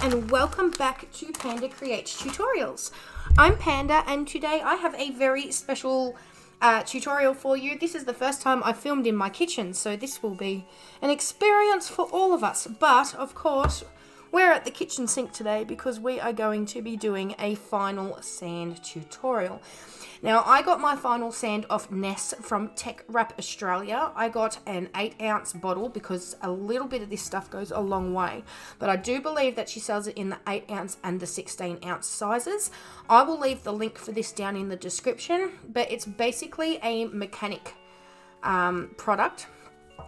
and welcome back to Panda Creates Tutorials. I'm Panda and today I have a very special tutorial for you. This is the first time I've filmed in my kitchen, so this will be an experience for all of us. But of course, we're at the kitchen sink today because we are going to be doing a final sand tutorial. Now, I got my final sand off Ness from TeckWrap Australia. I got an 8-ounce bottle because a little bit of this stuff goes a long way. But I do believe that she sells it in the 8-ounce and the 16-ounce sizes. I will leave the link for this down in the description. But it's basically a mechanic product.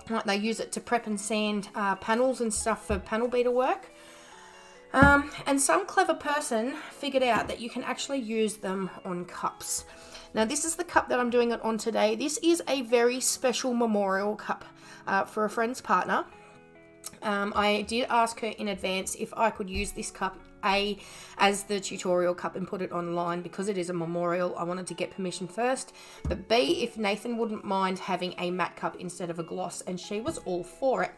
Like, they use it to prep and sand panels and stuff for panel beater work. And some clever person figured out that you can actually use them on cups. Now, this is the cup that I'm doing it on today. This is a very special memorial cup for a friend's partner. I did ask her in advance if I could use this cup as the tutorial cup and put it online because it is a memorial. I wanted to get permission first, but B, if Nathan wouldn't mind having a matte cup instead of a gloss, and she was all for it.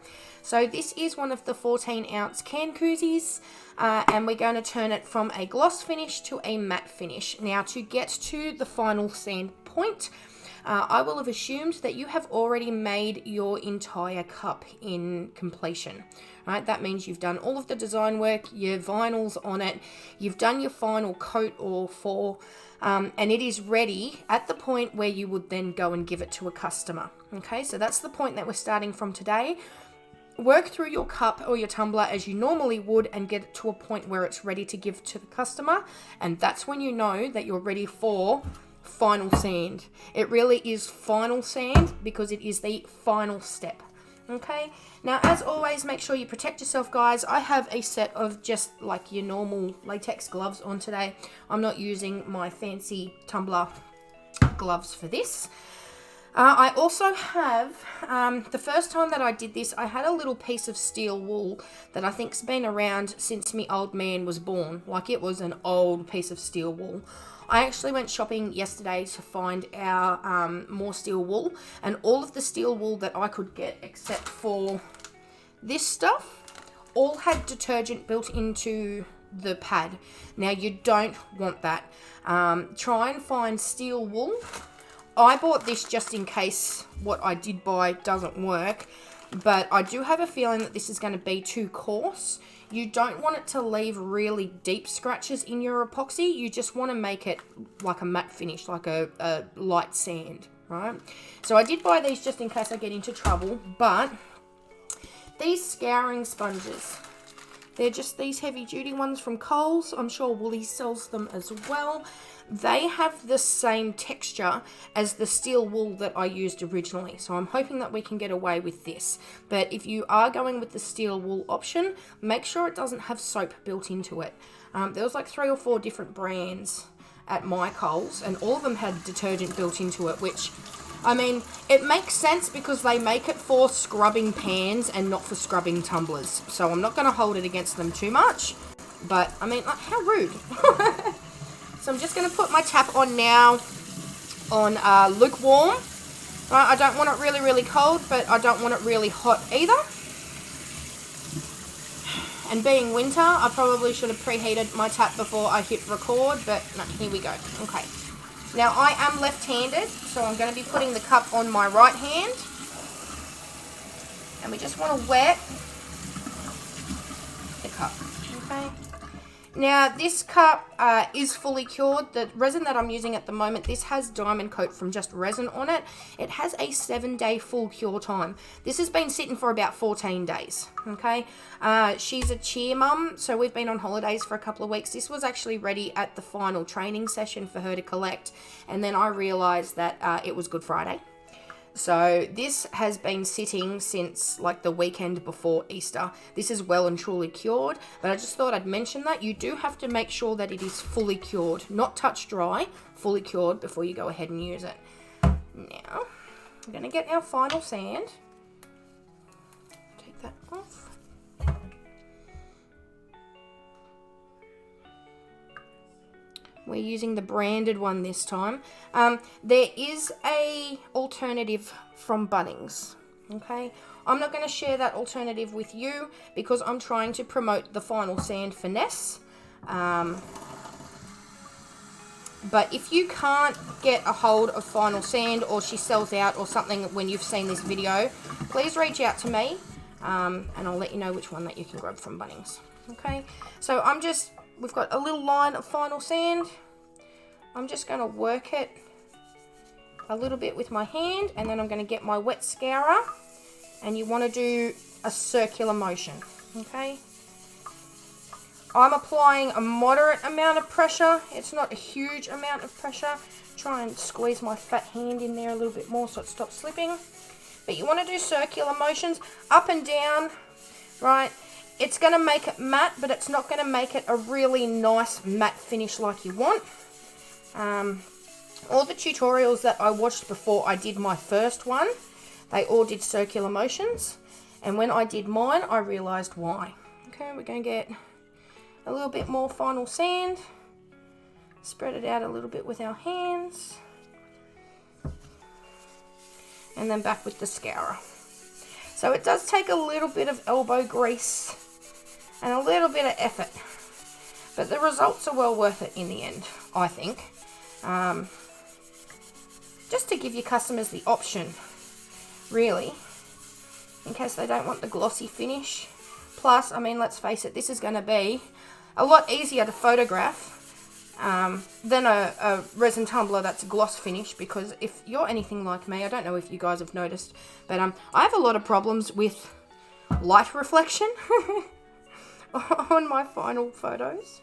So this is one of the 14-ounce Can Koozies, and we're going to turn it from a gloss finish to a matte finish. Now, to get to the final sand point, I will have assumed that you have already made your entire cup in completion, right? That means you've done all of the design work, your vinyl's on it, you've done your final coat or fall, and it is ready at the point where you would then go and give it to a customer. Okay, so that's the point that we're starting from today. Work through your cup or your tumbler as you normally would and get it to a point where it's ready to give to the customer, and that's when you know that you're ready for final sand. It really is final sand because it is the final step. Okay, now as always, make sure you protect yourself, guys. I have a set of just like your normal latex gloves on today. I'm not using my fancy tumbler gloves for this. I also have, the first time that I did this, I had a little piece of steel wool that I think's been around since me old man was born. Like, it was an old piece of steel wool. I actually went shopping yesterday to find our more steel wool, and all of the steel wool that I could get except for this stuff all had detergent built into the pad. Now, you don't want that. Try and find steel wool. I bought this just in case what I did buy doesn't work, but I do have a feeling that this is going to be too coarse. You don't want it to leave really deep scratches in your epoxy. You just want to make it like a matte finish, like a light sand, right? So I did buy these just in case I get into trouble, but these scouring sponges, they're just these heavy duty ones from Coles. I'm sure Woolies sells them as well. They have the same texture as the steel wool that I used originally, so I'm hoping that we can get away with this. But if you are going with the steel wool option, make sure it doesn't have soap built into it. There was like 3 or 4 different brands at my Coles, and all of them had detergent built into it, which, I mean, it makes sense because they make it for scrubbing pans and not for scrubbing tumblers. So I'm not going to hold it against them too much, but I mean, like, how rude. So I'm just going to put my tap on now on lukewarm. Right, I don't want it really, really cold, but I don't want it really hot either. And being winter, I probably should have preheated my tap before I hit record, but no, here we go. Okay. Now, I am left-handed, so I'm going to be putting the cup on my right hand. And we just want to wet the cup, okay? Now, this cup is fully cured. The resin that I'm using at the moment, this has Diamond Cote from Just Resin on it. It has a 7-day full cure time. This has been sitting for about 14 days, okay? She's a cheer mum, so we've been on holidays for a couple of weeks. This was actually ready at the final training session for her to collect, and then I realised that it was Good Friday. So this has been sitting since like the weekend before Easter. This is well and truly cured, but I just thought I'd mention that. You do have to make sure that it is fully cured, not touch dry, fully cured before you go ahead and use it. Now, we're going to get our final sand. Take that off. We're using the branded one this time. There is a alternative from Bunnings. Okay, I'm not going to share that alternative with you because I'm trying to promote the final sand finesse. But if you can't get a hold of final sand, or she sells out or something when you've seen this video, please reach out to me and I'll let you know which one that you can grab from Bunnings. Okay, so we've got a little line of final sand. I'm just going to work it a little bit with my hand, and then I'm going to get my wet scourer, and you want to do a circular motion. Okay, I'm applying a moderate amount of pressure. It's not a huge amount of pressure. Try and squeeze my fat hand in there a little bit more so it stops slipping. But you want to do circular motions up and down, right? It's going to make it matte, but it's not going to make it a really nice matte finish like you want. All the tutorials that I watched before I did my first one, they all did circular motions. And when I did mine, I realized why. Okay, we're going to get a little bit more final sand. Spread it out a little bit with our hands. And then back with the scourer. So it does take a little bit of elbow grease and a little bit of effort. But the results are well worth it in the end, I think. Just to give your customers the option, really, in case they don't want the glossy finish. Plus, I mean, let's face it, this is going to be a lot easier to photograph than a resin tumbler that's a gloss finish, because if you're anything like me, I don't know if you guys have noticed, but I have a lot of problems with light reflection on my final photos.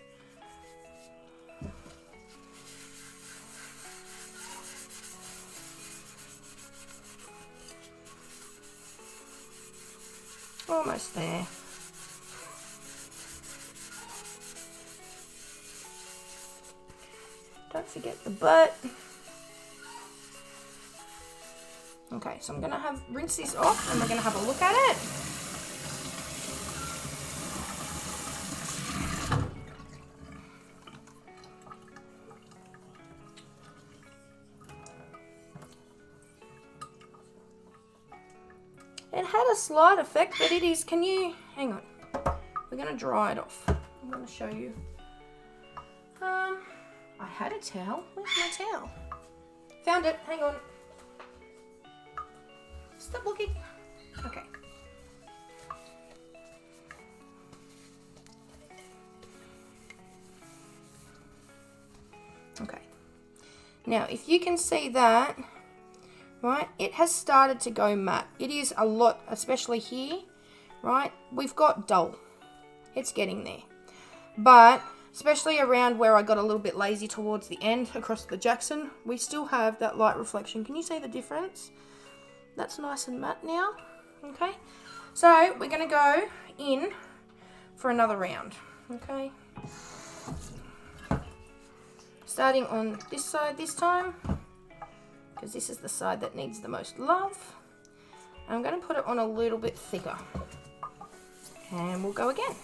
Almost there. Don't forget the butt. Okay, so I'm going to rinse this off and we're going to have a look at it. It had a slight effect, but it is, hang on, we're going to dry it off. I'm going to show you. I had a towel. Where's my towel? Found it. Hang on. Stop looking. Okay. Okay. Now, if you can see that, right, it has started to go matte. It is a lot, especially here, right? We've got dull. It's getting there. But especially around where I got a little bit lazy towards the end across the Jackson, we still have that light reflection. Can you see the difference? That's nice and matte now. Okay, so we're going to go in for another round. Okay, starting on this side this time, because this is the side that needs the most love. I'm going to put it on a little bit thicker, and we'll go again.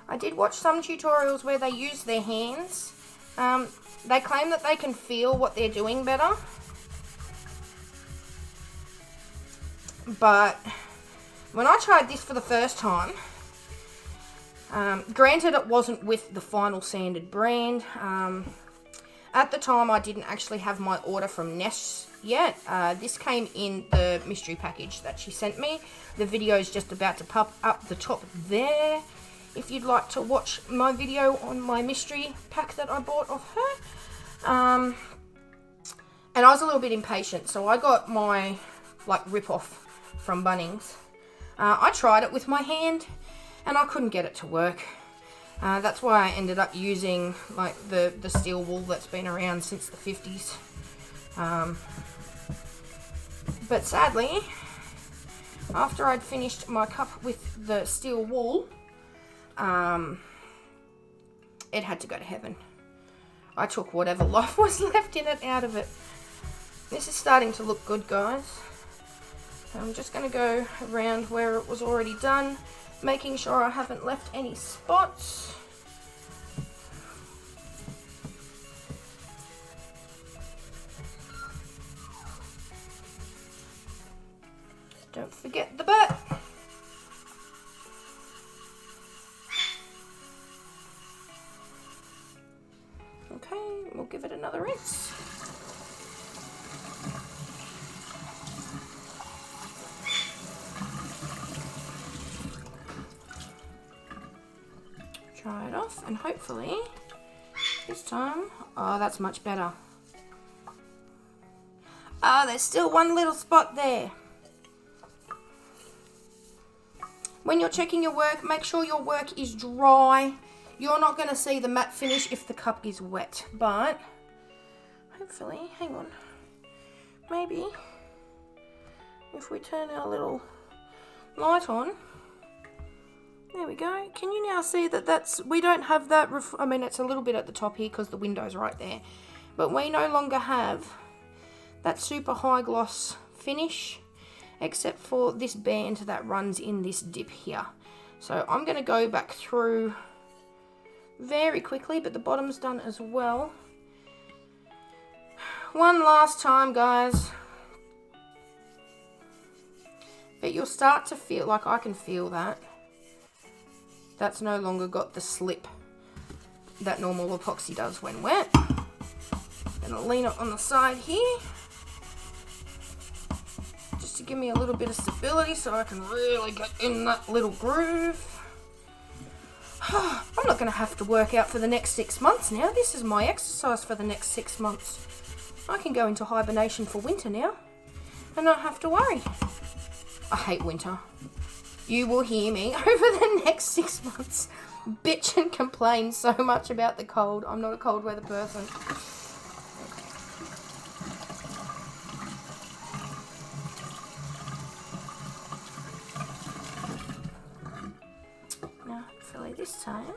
I did watch some tutorials where they use their hands. They claim that they can feel what they're doing better. But when I tried this for the first time, granted it wasn't with the final sanded brand. At the time I didn't actually have my order from Ness yet. This came in the mystery package that she sent me. The video is just about to pop up the top there, if you'd like to watch my video on my mystery pack that I bought off her. And I was a little bit impatient, so I got my rip-off from Bunnings. I tried it with my hand and I couldn't get it to work. That's why I ended up using the steel wool that's been around since the 50s. But sadly, after I'd finished my cup with the steel wool, it had to go to heaven. I took whatever life was left in it out of it. This is starting to look good, guys. I'm just going to go around where it was already done, making sure I haven't left any spots. Don't forget the butt. Okay, we'll give it another rinse. Dry it off, and hopefully this time, oh, that's much better. Ah, there's still one little spot there. When you're checking your work, make sure your work is dry. You're not going to see the matte finish if the cup is wet, but hopefully, hang on, maybe if we turn our little light on, there we go. Can you now see that we don't have that, I mean, it's a little bit at the top here because the window's right there, but we no longer have that super high gloss finish, except for this band that runs in this dip here. So I'm going to go back through very quickly, but the bottom's done as well. One last time, guys. But you'll start to feel, like I can feel that. That's no longer got the slip that normal epoxy does when wet. Gonna lean it on the side here, just to give me a little bit of stability so I can really get in that little groove. I'm not going to have to work out for the next 6 months now. This is my exercise for the next 6 months. I can go into hibernation for winter now and not have to worry. I hate winter. You will hear me over the next 6 months bitch and complain so much about the cold. I'm not a cold weather person. Now, hopefully this time,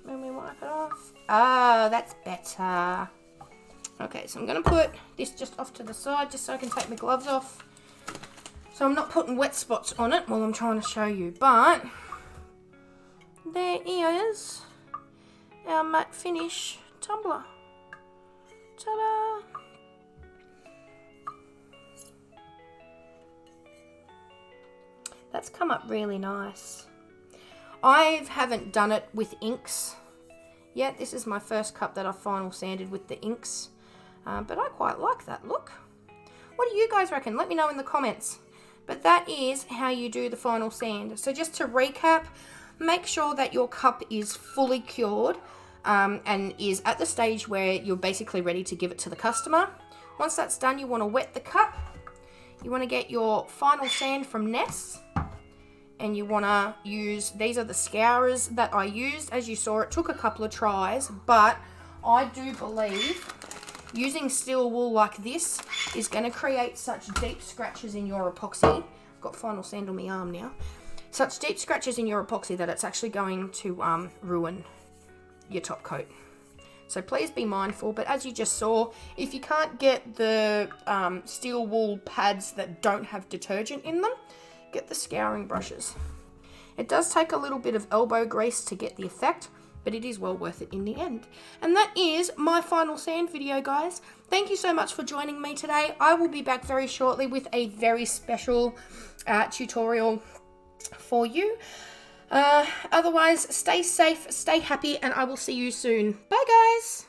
when we wipe it off, ah, that's better. Okay, so I'm going to put this just off to the side just so I can take my gloves off. So I'm not putting wet spots on it while I'm trying to show you, but there is our matte finish tumbler. Ta-da! That's come up really nice. I haven't done it with inks yet. This is my first cup that I final sanded with the inks. But I quite like that look. What do you guys reckon? Let me know in the comments. But that is how you do the final sand. So just to recap, make sure that your cup is fully cured and is at the stage where you're basically ready to give it to the customer. Once that's done, you want to wet the cup. You want to get your final sand from Ness. And you want to use, these are the scourers that I used. As you saw, it took a couple of tries, but I do believe using steel wool like this is going to create such deep scratches in your epoxy. I've got final sand on my arm now. Such deep scratches in your epoxy that it's actually going to ruin your top coat. So please be mindful. But as you just saw, if you can't get the steel wool pads that don't have detergent in them, get the scouring brushes. It does take a little bit of elbow grease to get the effect, but it is well worth it in the end. And that is my final sand video, guys. Thank you so much for joining me today. I will be back very shortly with a very special tutorial for you. Otherwise, stay safe, stay happy, and I will see you soon. Bye, guys.